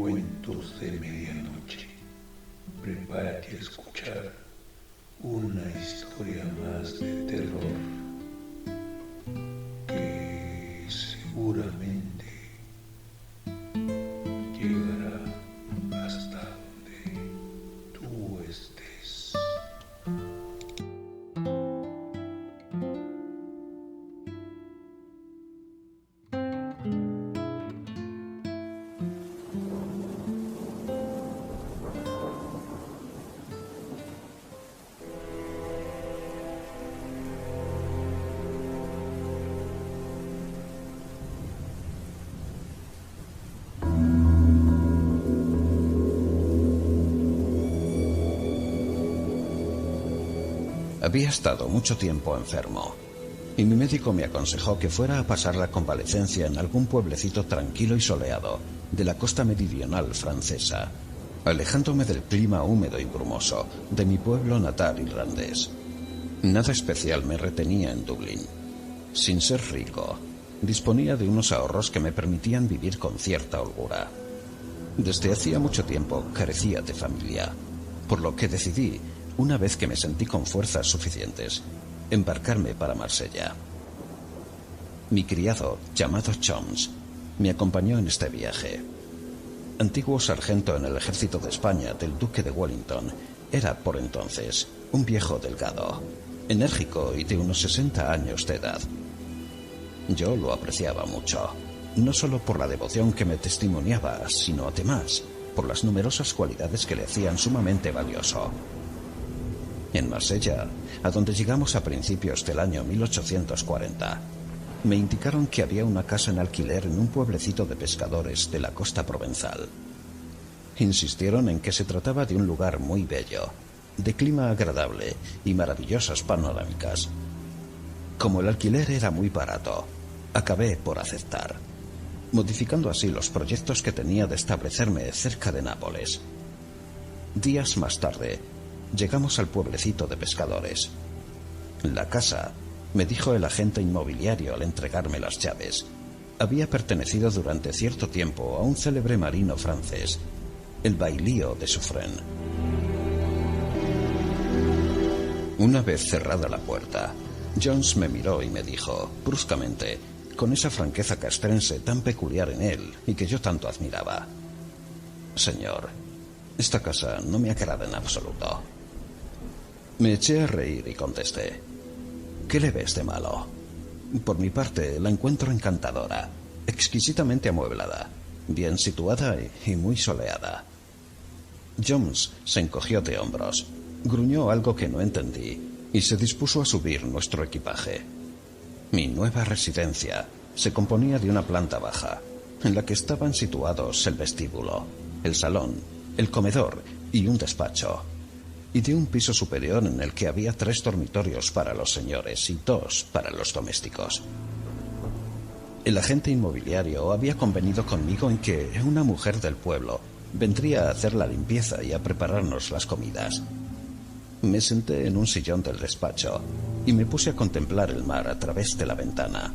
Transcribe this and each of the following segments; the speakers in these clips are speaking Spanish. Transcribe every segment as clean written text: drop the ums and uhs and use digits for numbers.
Cuentos de medianoche. Prepárate a escuchar una historia más de terror que seguramente llegará hasta donde tú estés. Había estado mucho tiempo enfermo, y mi médico me aconsejó que fuera a pasar la convalecencia en algún pueblecito tranquilo y soleado de la costa meridional francesa, alejándome del clima húmedo y brumoso de mi pueblo natal irlandés. Nada especial me retenía en Dublín. Sin ser rico, disponía de unos ahorros que me permitían vivir con cierta holgura. Desde hacía mucho tiempo carecía de familia, por lo que decidí, una vez que me sentí con fuerzas suficientes, embarcarme para Marsella. Mi criado, llamado Jones, me acompañó en este viaje. Antiguo sargento en el ejército de España del duque de Wellington, era por entonces un viejo delgado, enérgico y de unos 60 años de edad. Yo lo apreciaba mucho, no solo por la devoción que me testimoniaba, sino además por las numerosas cualidades que le hacían sumamente valioso. En Marsella, a donde llegamos a principios del año 1840, me indicaron que había una casa en alquiler en un pueblecito de pescadores de la costa provenzal. Insistieron en que se trataba de un lugar muy bello, de clima agradable y maravillosas panorámicas. Como el alquiler era muy barato, acabé por aceptar, modificando así los proyectos que tenía de establecerme cerca de Nápoles. Días más tarde, llegamos al pueblecito de pescadores. La casa, me dijo el agente inmobiliario al entregarme las llaves, había pertenecido durante cierto tiempo a un célebre marino francés, el bailío de Suffren. Una vez cerrada la puerta, Jones me miró y me dijo, bruscamente, con esa franqueza castrense tan peculiar en él y que yo tanto admiraba: «Señor, esta casa no me agrada en absoluto». Me eché a reír y contesté: «¿Qué le ves de malo? Por mi parte, la encuentro encantadora, exquisitamente amueblada, bien situada y muy soleada». Jones se encogió de hombros, gruñó algo que no entendí y se dispuso a subir nuestro equipaje. Mi nueva residencia se componía de una planta baja, en la que estaban situados el vestíbulo, el salón, el comedor y un despacho, y de un piso superior en el que había 3 dormitorios para los señores y 2 para los domésticos. El agente inmobiliario había convenido conmigo en que una mujer del pueblo vendría a hacer la limpieza y a prepararnos las comidas. Me senté en un sillón del despacho y me puse a contemplar el mar a través de la ventana,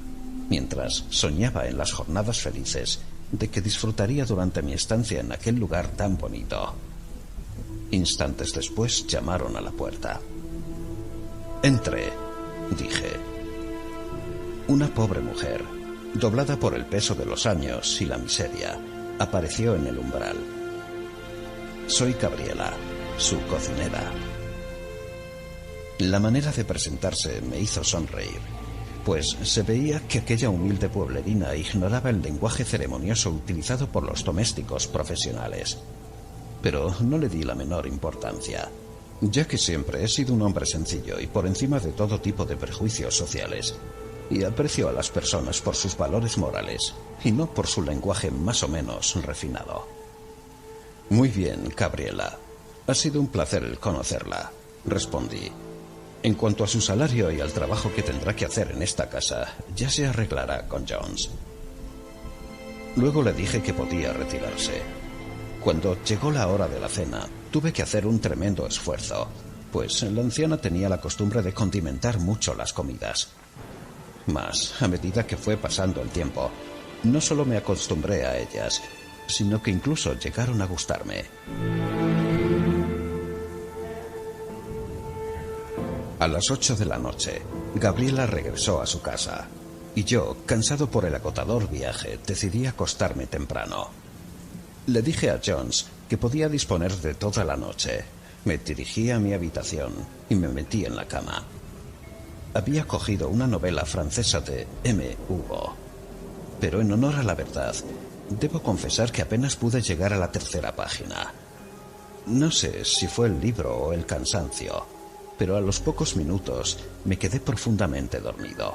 mientras soñaba en las jornadas felices de que disfrutaría durante mi estancia en aquel lugar tan bonito. Instantes después llamaron a la puerta. «Entre», dije. Una pobre mujer, doblada por el peso de los años y la miseria, apareció en el umbral. «Soy Gabriela, su cocinera». La manera de presentarse me hizo sonreír, pues se veía que aquella humilde pueblerina ignoraba el lenguaje ceremonioso utilizado por los domésticos profesionales. Pero no le di la menor importancia, ya que siempre he sido un hombre sencillo y por encima de todo tipo de prejuicios sociales, y aprecio a las personas por sus valores morales y no por su lenguaje más o menos refinado. «Muy bien, Gabriela. Ha sido un placer el conocerla», respondí. «En cuanto a su salario y al trabajo que tendrá que hacer en esta casa, ya se arreglará con Jones». Luego le dije que podía retirarse. Cuando llegó la hora de la cena, tuve que hacer un tremendo esfuerzo, pues la anciana tenía la costumbre de condimentar mucho las comidas. Mas, a medida que fue pasando el tiempo, no solo me acostumbré a ellas, sino que incluso llegaron a gustarme. A las 8 de la noche, Gabriela regresó a su casa, y yo, cansado por el agotador viaje, decidí acostarme temprano. Le dije a Jones que podía disponer de toda la noche. Me dirigí a mi habitación y me metí en la cama. Había cogido una novela francesa de M. Hugo, pero en honor a la verdad, debo confesar que apenas pude llegar a la tercera página. No sé si fue el libro o el cansancio, pero a los pocos minutos me quedé profundamente dormido.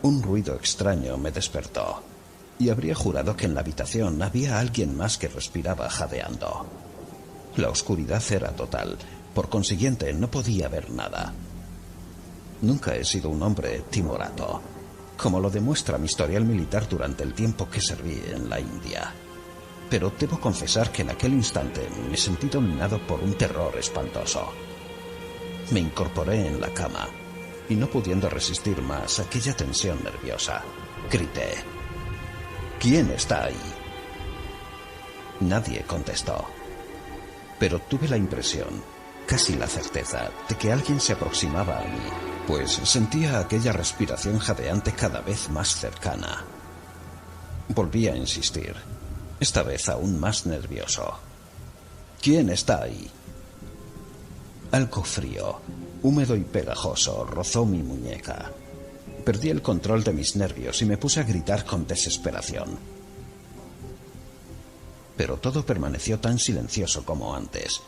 Un ruido extraño me despertó, y habría jurado que en la habitación había alguien más que respiraba jadeando. La oscuridad era total, por consiguiente no podía ver nada. Nunca he sido un hombre timorato, como lo demuestra mi historial militar durante el tiempo que serví en la India. Pero debo confesar que en aquel instante me sentí dominado por un terror espantoso. Me incorporé en la cama y, no pudiendo resistir más aquella tensión nerviosa, grité: ¿Quién está ahí? Nadie contestó, pero tuve la impresión, casi la certeza, de que alguien se aproximaba a mí, pues sentía aquella respiración jadeante cada vez más cercana. Volví a insistir, esta vez aún más nervioso. ¿Quién está ahí? Algo frío, húmedo y pegajoso rozó mi muñeca. Perdí el control de mis nervios y me puse a gritar con desesperación. Pero todo permaneció tan silencioso como antes.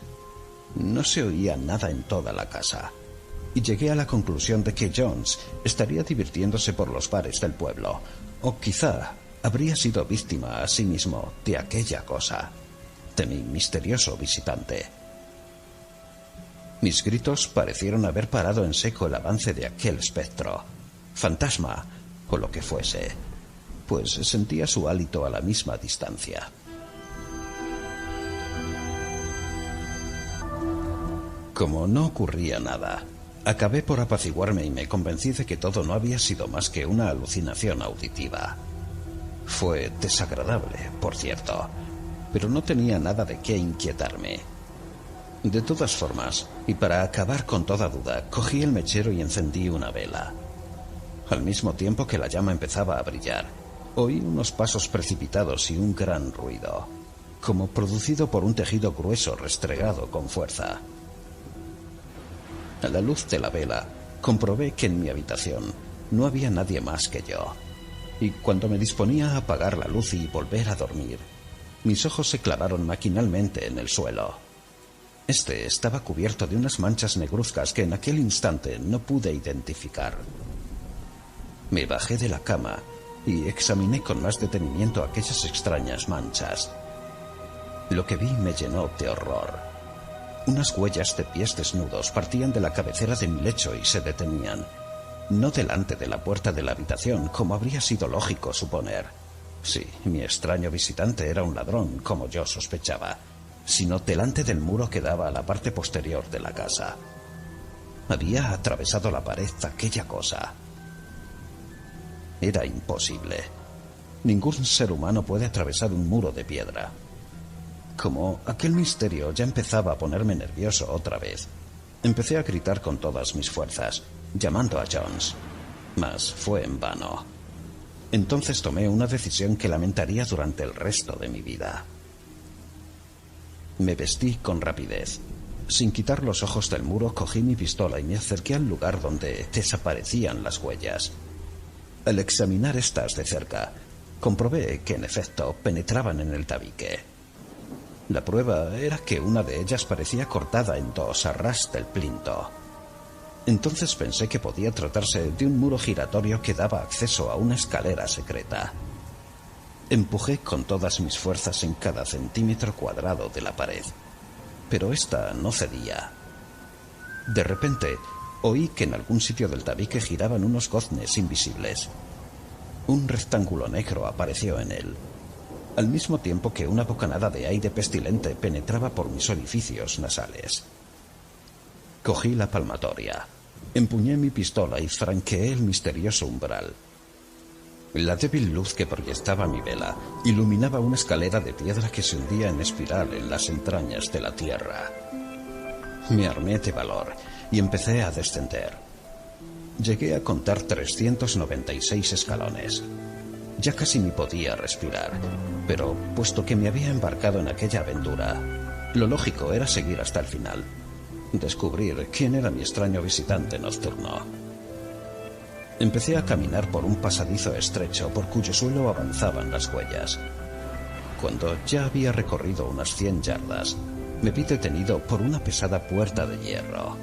No se oía nada en toda la casa, y llegué a la conclusión de que Jones estaría divirtiéndose por los bares del pueblo, o quizá habría sido víctima a sí mismo de aquella cosa, de mi misterioso visitante. Mis gritos parecieron haber parado en seco el avance de aquel espectro, fantasma o lo que fuese, pues sentía su hálito a la misma distancia. Como no ocurría nada, acabé por apaciguarme y me convencí de que todo no había sido más que una alucinación auditiva. Fue desagradable, por cierto, pero no tenía nada de qué inquietarme. De todas formas, y para acabar con toda duda, cogí el mechero y encendí una vela. Al mismo tiempo que la llama empezaba a brillar, oí unos pasos precipitados y un gran ruido, como producido por un tejido grueso restregado con fuerza. A la luz de la vela, comprobé que en mi habitación no había nadie más que yo, y cuando me disponía a apagar la luz y volver a dormir, mis ojos se clavaron maquinalmente en el suelo. Este estaba cubierto de unas manchas negruzcas que en aquel instante no pude identificar. Me bajé de la cama y examiné con más detenimiento aquellas extrañas manchas. Lo que vi me llenó de horror. Unas huellas de pies desnudos partían de la cabecera de mi lecho y se detenían, no delante de la puerta de la habitación, como habría sido lógico suponer. Sí, mi extraño visitante era un ladrón, como yo sospechaba, sino delante del muro que daba a la parte posterior de la casa. Había atravesado la pared aquella cosa. Era imposible. Ningún ser humano puede atravesar un muro de piedra. Como aquel misterio ya empezaba a ponerme nervioso otra vez, empecé a gritar con todas mis fuerzas, llamando a Jones. Mas fue en vano. Entonces tomé una decisión que lamentaría durante el resto de mi vida. Me vestí con rapidez. Sin quitar los ojos del muro, cogí mi pistola y me acerqué al lugar donde desaparecían las huellas. Al examinar estas de cerca, comprobé que en efecto penetraban en el tabique. La prueba era que una de ellas parecía cortada en dos a ras del plinto. Entonces pensé que podía tratarse de un muro giratorio que daba acceso a una escalera secreta. Empujé con todas mis fuerzas en cada centímetro cuadrado de la pared, pero ésta no cedía. De repente, oí que en algún sitio del tabique giraban unos goznes invisibles. Un rectángulo negro apareció en él, al mismo tiempo que una bocanada de aire pestilente penetraba por mis orificios nasales. Cogí la palmatoria, empuñé mi pistola y franqueé el misterioso umbral. La débil luz que proyectaba mi vela iluminaba una escalera de piedra que se hundía en espiral en las entrañas de la tierra. Me armé de valor y empecé a descender. Llegué a contar 396 escalones. Ya casi ni podía respirar, pero puesto que me había embarcado en aquella aventura, lo lógico era seguir hasta el final, descubrir quién era mi extraño visitante nocturno. Empecé a caminar por un pasadizo estrecho por cuyo suelo avanzaban las huellas. Cuando ya había recorrido unas 100 yardas, me vi detenido por una pesada puerta de hierro.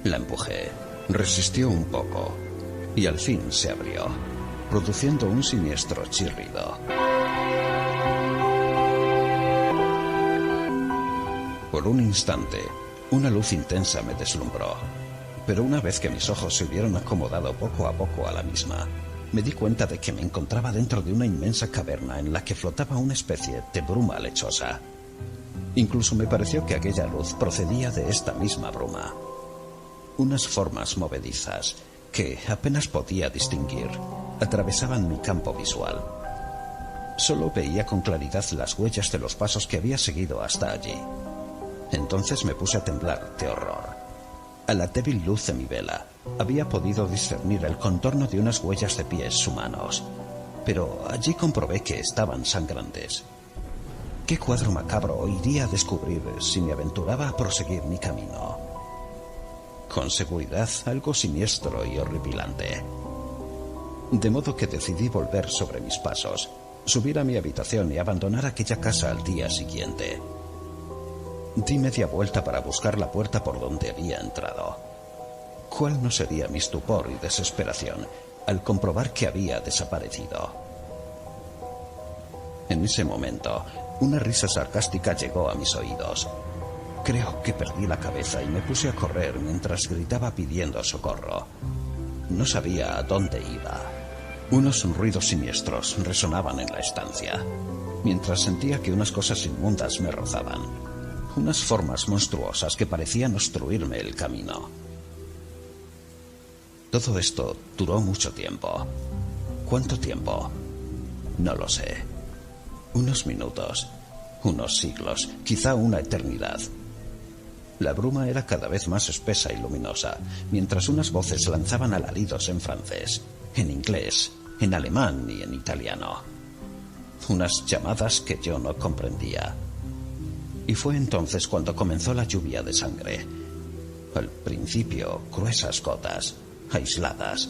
La empujé, resistió un poco y al fin se abrió, produciendo un siniestro chirrido. Por un instante, una luz intensa me deslumbró, pero una vez que mis ojos se hubieron acomodado poco a poco a la misma, me di cuenta de que me encontraba dentro de una inmensa caverna en la que flotaba una especie de bruma lechosa. Incluso me pareció que aquella luz procedía de esta misma bruma. Unas formas movedizas que apenas podía distinguir atravesaban mi campo visual. Solo veía con claridad las huellas de los pasos que había seguido hasta allí. Entonces me puse a temblar de horror. A la débil luz de mi vela había podido discernir el contorno de unas huellas de pies humanos, pero allí comprobé que estaban sangrantes. ¿Qué cuadro macabro iría a descubrir si me aventuraba a proseguir mi camino? Con seguridad algo siniestro y horripilante. De modo que decidí volver sobre mis pasos, subir a mi habitación y abandonar aquella casa al día siguiente. Di media vuelta para buscar la puerta por donde había entrado. ¿Cuál no sería mi estupor y desesperación al comprobar que había desaparecido? En ese momento, una risa sarcástica llegó a mis oídos. Creo que perdí la cabeza y me puse a correr mientras gritaba pidiendo socorro. No sabía a dónde iba. Unos ruidos siniestros resonaban en la estancia, mientras sentía que unas cosas inmundas me rozaban. Unas formas monstruosas que parecían obstruirme el camino. Todo esto duró mucho tiempo. ¿Cuánto tiempo? No lo sé. Unos minutos, unos siglos, quizá una eternidad. La bruma era cada vez más espesa y luminosa, mientras unas voces lanzaban alaridos en francés, en inglés, en alemán y en italiano. Unas llamadas que yo no comprendía. Y fue entonces cuando comenzó la lluvia de sangre. Al principio, gruesas gotas, aisladas.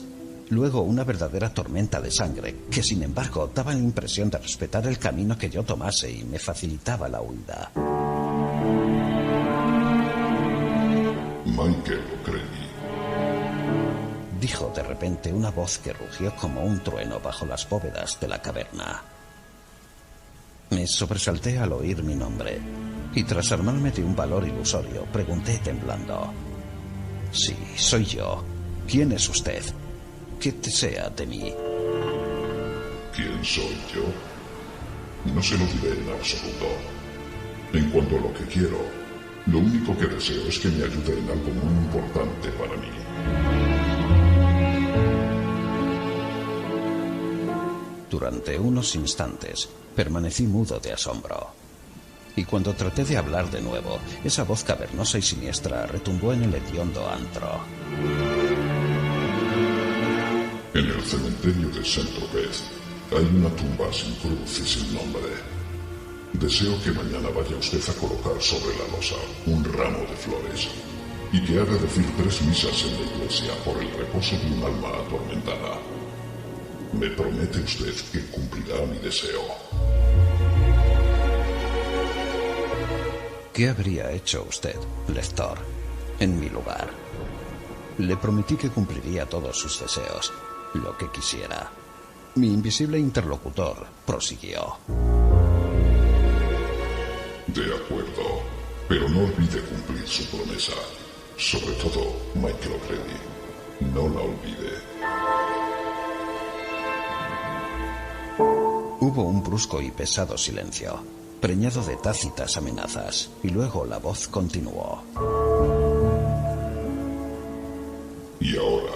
Luego una verdadera tormenta de sangre que, sin embargo, daba la impresión de respetar el camino que yo tomase y me facilitaba la huida. Michael O'Grady, dijo de repente una voz que rugió como un trueno bajo las bóvedas de la caverna. Me sobresalté al oír mi nombre y tras armarme de un valor ilusorio pregunté temblando: Sí, soy yo. ¿Quién es usted? ¿Qué desea de mí? ¿Quién soy yo? No se lo diré en absoluto. En cuanto a lo que quiero, lo único que deseo es que me ayude en algo muy importante para mí. Durante unos instantes permanecí mudo de asombro. Y cuando traté de hablar de nuevo, esa voz cavernosa y siniestra retumbó en el hediondo antro. En el cementerio de Saint-Tropez hay una tumba sin cruz y sin nombre. Deseo que mañana vaya usted a colocar sobre la losa un ramo de flores y que haga decir 3 misas en la iglesia por el reposo de un alma atormentada. Me promete usted que cumplirá mi deseo. ¿Qué habría hecho usted, lector, en mi lugar? Le prometí que cumpliría todos sus deseos, lo que quisiera. Mi invisible interlocutor prosiguió. De acuerdo, pero no olvide cumplir su promesa. Sobre todo, Michael O'Grady, no la olvide. Hubo un brusco y pesado silencio, preñado de tácitas amenazas, y luego la voz continuó. Y ahora,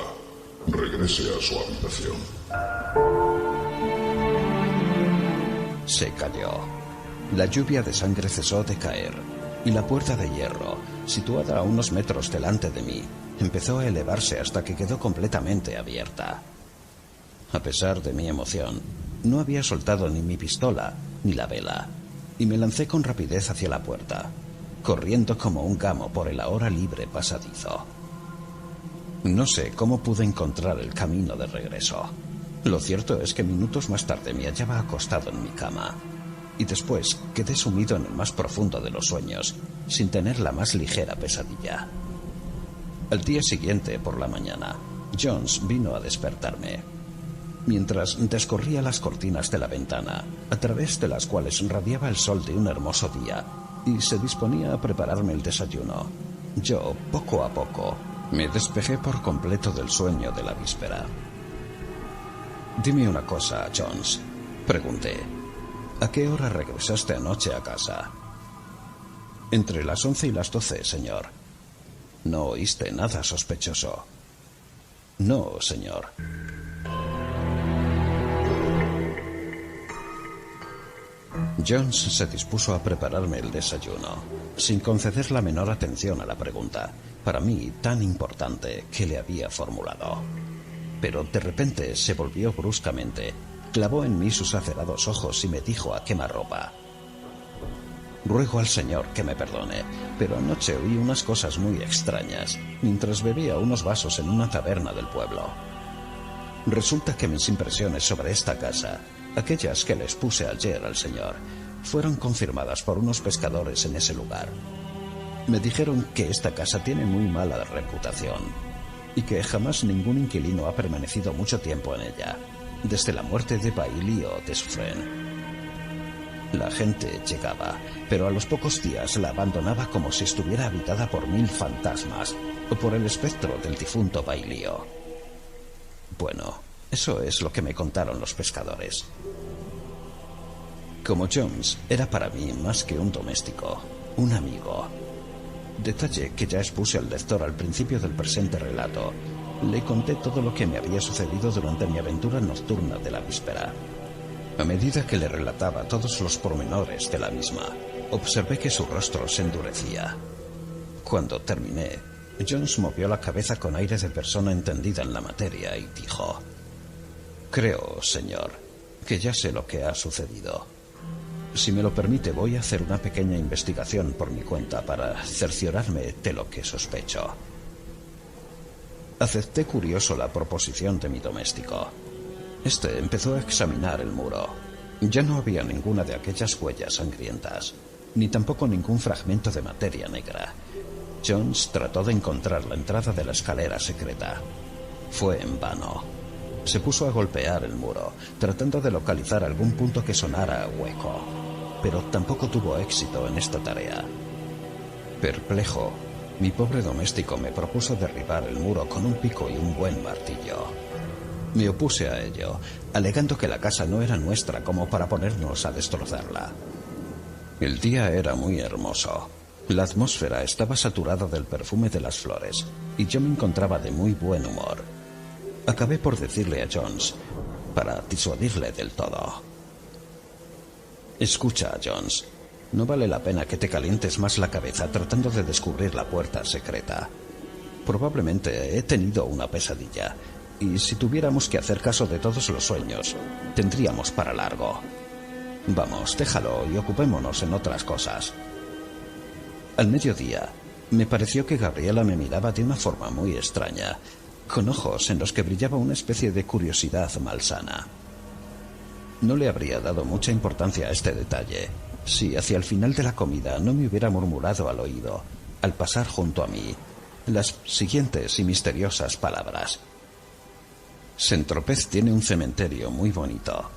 regrese a su habitación. Se cayó. La lluvia de sangre cesó de caer, y la puerta de hierro, situada a unos metros delante de mí, empezó a elevarse hasta que quedó completamente abierta. A pesar de mi emoción, no había soltado ni mi pistola ni la vela, y me lancé con rapidez hacia la puerta, corriendo como un gamo por el ahora libre pasadizo. No sé cómo pude encontrar el camino de regreso. Lo cierto es que minutos más tarde me hallaba acostado en mi cama, y después quedé sumido en el más profundo de los sueños, sin tener la más ligera pesadilla. Al día siguiente, por la mañana, Jones vino a despertarme. Mientras descorría las cortinas de la ventana, a través de las cuales radiaba el sol de un hermoso día, y se disponía a prepararme el desayuno, yo, poco a poco, me despejé por completo del sueño de la víspera. «Dime una cosa, Jones», pregunté. «¿A qué hora regresaste anoche a casa?» «Entre las 11 y las 12, señor». «¿No oíste nada sospechoso?» «No, señor». Jones se dispuso a prepararme el desayuno, sin conceder la menor atención a la pregunta, para mí tan importante, que le había formulado. Pero de repente se volvió bruscamente, clavó en mí sus acerados ojos y me dijo a quemarropa: «Ruego al señor que me perdone, pero anoche oí unas cosas muy extrañas, mientras bebía unos vasos en una taberna del pueblo. Resulta que mis impresiones sobre esta casa, aquellas que les puse ayer al señor, fueron confirmadas por unos pescadores en ese lugar. Me dijeron que esta casa tiene muy mala reputación y que jamás ningún inquilino ha permanecido mucho tiempo en ella, desde la muerte de Bailey o de Suffren. La gente llegaba, pero a los pocos días la abandonaba como si estuviera habitada por 1000 fantasmas o por el espectro del difunto Bailey. Bueno, eso es lo que me contaron los pescadores. Como Jones era para mí más que un doméstico, un amigo. Detalle que ya expuse al lector al principio del presente relato. Le conté todo lo que me había sucedido durante mi aventura nocturna de la víspera. A medida que le relataba todos los pormenores de la misma, observé que su rostro se endurecía. Cuando terminé, Jones movió la cabeza con aire de persona entendida en la materia y dijo: «Creo, señor, que ya sé lo que ha sucedido. Si me lo permite, voy a hacer una pequeña investigación por mi cuenta para cerciorarme de lo que sospecho». Acepté curioso la proposición de mi doméstico. Este empezó a examinar el muro. Ya no había ninguna de aquellas huellas sangrientas, ni tampoco ningún fragmento de materia negra. Jones trató de encontrar la entrada de la escalera secreta. Fue en vano. Se puso a golpear el muro, tratando de localizar algún punto que sonara a hueco, pero tampoco tuvo éxito en esta tarea. Perplejo, mi pobre doméstico me propuso derribar el muro con un pico y un buen martillo. Me opuse a ello, alegando que la casa no era nuestra como para ponernos a destrozarla. El día era muy hermoso. La atmósfera estaba saturada del perfume de las flores, y yo me encontraba de muy buen humor. Acabé por decirle a Jones, para disuadirle del todo: «Escucha, Jones, no vale la pena que te calientes más la cabeza tratando de descubrir la puerta secreta. Probablemente he tenido una pesadilla, y si tuviéramos que hacer caso de todos los sueños, tendríamos para largo. Vamos, déjalo y ocupémonos en otras cosas». Al mediodía, me pareció que Gabriela me miraba de una forma muy extraña, con ojos en los que brillaba una especie de curiosidad malsana. No le habría dado mucha importancia a este detalle si hacia el final de la comida no me hubiera murmurado al oído, al pasar junto a mí, las siguientes y misteriosas palabras: «Saint-Tropez tiene un cementerio muy bonito.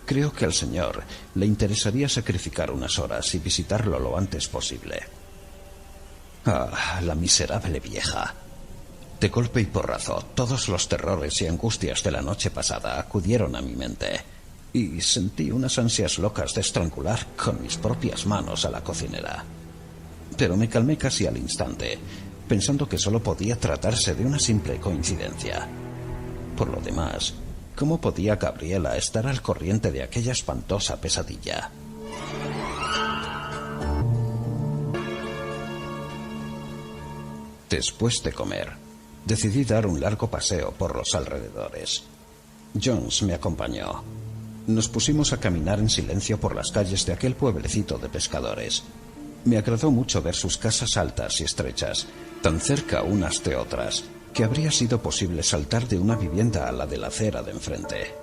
Creo que al señor le interesaría sacrificar unas horas y visitarlo lo antes posible». Ah, la miserable vieja. De golpe y porrazo, todos los terrores y angustias de la noche pasada acudieron a mi mente, y sentí unas ansias locas de estrangular con mis propias manos a la cocinera. Pero me calmé casi al instante, pensando que solo podía tratarse de una simple coincidencia. Por lo demás, ¿Cómo podía Gabriela estar al corriente de aquella espantosa pesadilla? Después de comer, decidí dar un largo paseo por los alrededores. Jones me acompañó. Nos pusimos a caminar en silencio por las calles de aquel pueblecito de pescadores. Me agradó mucho ver sus casas altas y estrechas, tan cerca unas de otras, que habría sido posible saltar de una vivienda a la de la acera de enfrente.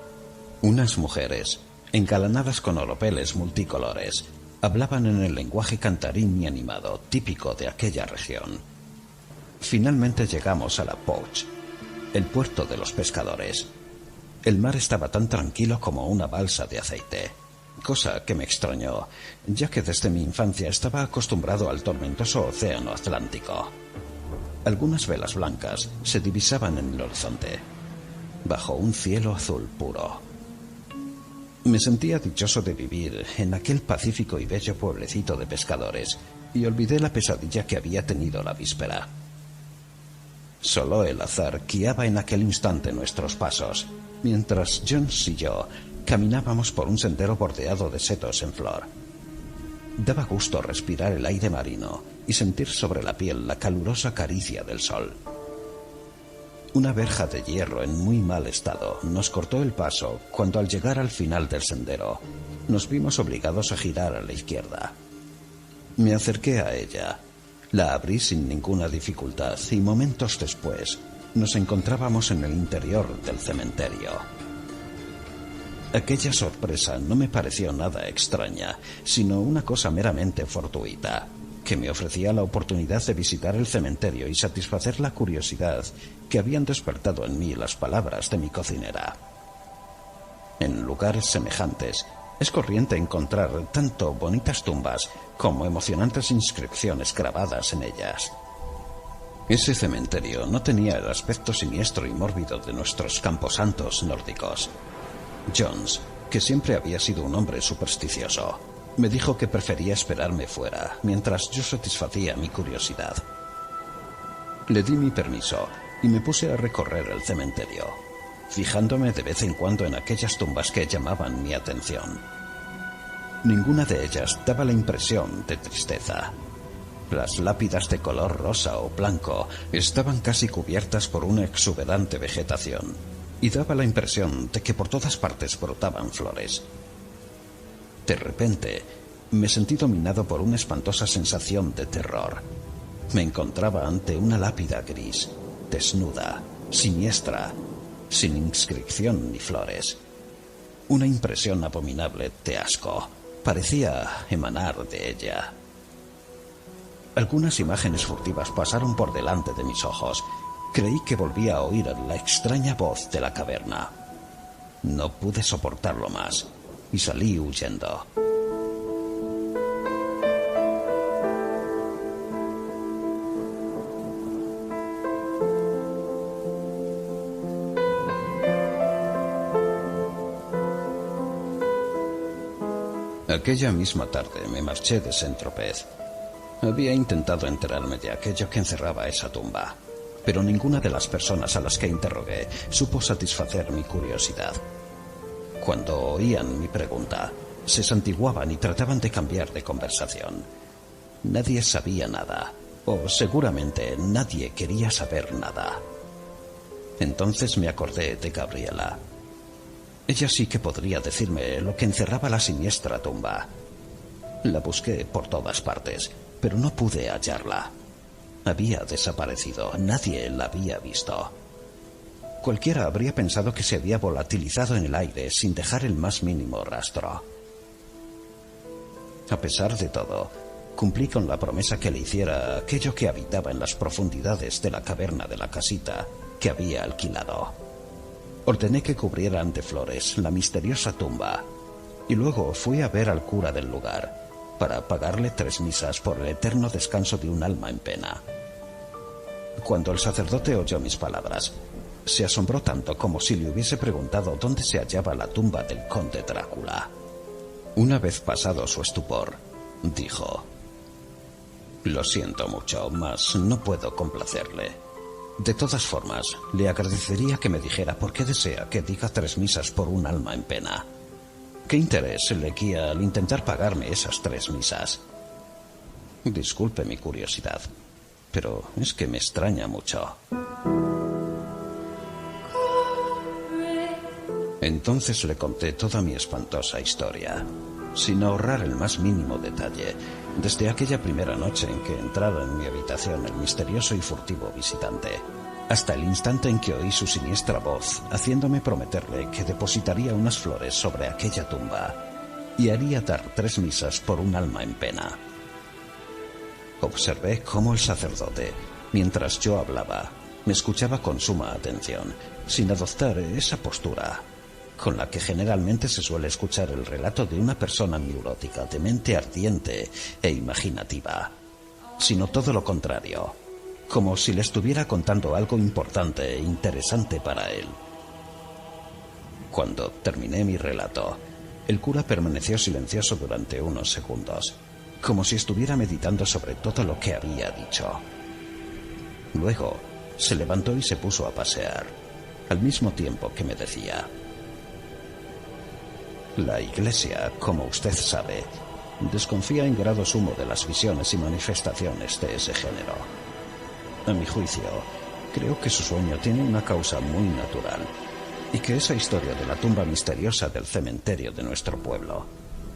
Unas mujeres, engalanadas con oropeles multicolores, hablaban en el lenguaje cantarín y animado, típico de aquella región. Finalmente llegamos a la Pouch, el puerto de los pescadores. El mar estaba tan tranquilo como una balsa de aceite, cosa que me extrañó, ya que desde mi infancia estaba acostumbrado al tormentoso océano Atlántico. Algunas velas blancas se divisaban en el horizonte, bajo un cielo azul puro. Me sentía dichoso de vivir en aquel pacífico y bello pueblecito de pescadores y olvidé la pesadilla que había tenido la víspera. Solo el azar guiaba en aquel instante nuestros pasos, mientras Jones y yo caminábamos por un sendero bordeado de setos en flor. Daba gusto respirar el aire marino y sentir sobre la piel la calurosa caricia del sol. Una verja de hierro en muy mal estado nos cortó el paso cuando al llegar al final del sendero nos vimos obligados a girar a la izquierda. Me acerqué a ella, la abrí sin ninguna dificultad y momentos después nos encontrábamos en el interior del cementerio. Aquella sorpresa no me pareció nada extraña, sino una cosa meramente fortuita, que me ofrecía la oportunidad de visitar el cementerio y satisfacer la curiosidad que habían despertado en mí las palabras de mi cocinera. En lugares semejantes, es corriente encontrar tanto bonitas tumbas como emocionantes inscripciones grabadas en ellas. Ese cementerio no tenía el aspecto siniestro y mórbido de nuestros camposantos nórdicos. Jones, que siempre había sido un hombre supersticioso, me dijo que prefería esperarme fuera mientras yo satisfacía mi curiosidad. Le di mi permiso y me puse a recorrer el cementerio, fijándome de vez en cuando en aquellas tumbas que llamaban mi atención. Ninguna de ellas daba la impresión de tristeza. Las lápidas de color rosa o blanco estaban casi cubiertas por una exuberante vegetación y daba la impresión de que por todas partes brotaban flores. De repente, me sentí dominado por una espantosa sensación de terror. Me encontraba ante una lápida gris, desnuda, siniestra, sin inscripción ni flores. Una impresión abominable de asco parecía emanar de ella. Algunas imágenes furtivas pasaron por delante de mis ojos. Creí que volvía a oír la extraña voz de la caverna. No pude soportarlo más y salí huyendo. Aquella misma tarde me marché de Saint-Tropez. Había intentado enterarme de aquello que encerraba esa tumba, pero ninguna de las personas a las que interrogué supo satisfacer mi curiosidad. Cuando oían mi pregunta, se santiguaban y trataban de cambiar de conversación. Nadie sabía nada, o seguramente nadie quería saber nada. Entonces me acordé de Gabriela. Ella sí que podría decirme lo que encerraba la siniestra tumba. La busqué por todas partes, pero no pude hallarla. Había desaparecido, nadie la había visto. Cualquiera habría pensado que se había volatilizado en el aire sin dejar el más mínimo rastro. A pesar de todo, cumplí con la promesa que le hiciera aquello que habitaba en las profundidades de la caverna de la casita que había alquilado. Ordené que cubrieran de flores la misteriosa tumba y luego fui a ver al cura del lugar para pagarle 3 misas por el eterno descanso de un alma en pena. Cuando el sacerdote oyó mis palabras, se asombró tanto como si le hubiese preguntado dónde se hallaba la tumba del conde Drácula. Una vez pasado su estupor, dijo: «Lo siento mucho, mas no puedo complacerle. De todas formas, le agradecería que me dijera por qué desea que diga 3 misas por un alma en pena. ¿Qué interés le guía al intentar pagarme esas 3 misas? Disculpe mi curiosidad, pero es que me extraña mucho. Entonces le conté toda mi espantosa historia, sin ahorrar el más mínimo detalle, desde aquella primera noche en que entrara en mi habitación el misterioso y furtivo visitante, hasta el instante en que oí su siniestra voz, haciéndome prometerle que depositaría unas flores sobre aquella tumba y haría dar 3 misas por un alma en pena. Observé cómo el sacerdote, mientras yo hablaba, me escuchaba con suma atención, sin adoptar esa postura con la que generalmente se suele escuchar el relato de una persona neurótica, de mente ardiente e imaginativa, sino todo lo contrario, como si le estuviera contando algo importante e interesante para él. Cuando terminé mi relato, el cura permaneció silencioso durante unos segundos, como si estuviera meditando sobre todo lo que había dicho. Luego, se levantó y se puso a pasear, al mismo tiempo que me decía: la Iglesia, como usted sabe, desconfía en grado sumo de las visiones y manifestaciones de ese género. A mi juicio, creo que su sueño tiene una causa muy natural, y que esa historia de la tumba misteriosa del cementerio de nuestro pueblo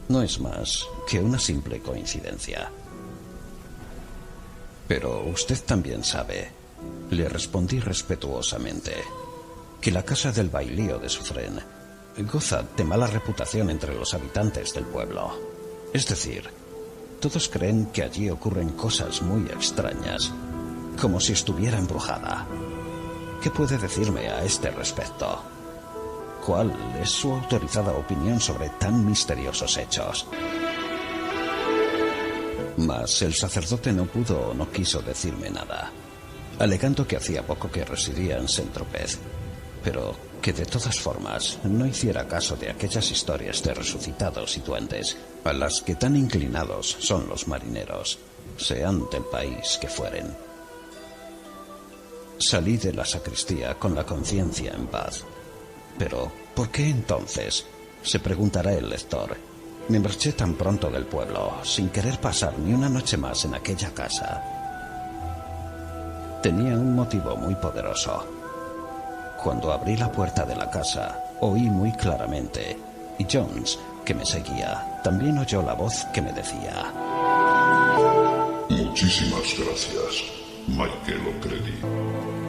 no es más que una simple coincidencia. Pero usted también sabe, le respondí respetuosamente, que la casa del bailío de Suffren goza de mala reputación entre los habitantes del pueblo. Es decir, todos creen que allí ocurren cosas muy extrañas, como si estuviera embrujada. ¿Qué puede decirme a este respecto? ¿Cuál es su autorizada opinión sobre tan misteriosos hechos? Mas el sacerdote no pudo o no quiso decirme nada, alegando que hacía poco que residía en Saint-Tropez, pero que de todas formas no hiciera caso de aquellas historias de resucitados y duendes a las que tan inclinados son los marineros, sean del país que fueren. Salí de la sacristía con la conciencia en paz. Pero, ¿por qué entonces, se preguntará el lector, me marché tan pronto del pueblo, sin querer pasar ni una noche más en aquella casa? Tenía un motivo muy poderoso. Cuando abrí la puerta de la casa, oí muy claramente, y Jones, que me seguía, también oyó la voz que me decía: muchísimas gracias, Michael O'Grady.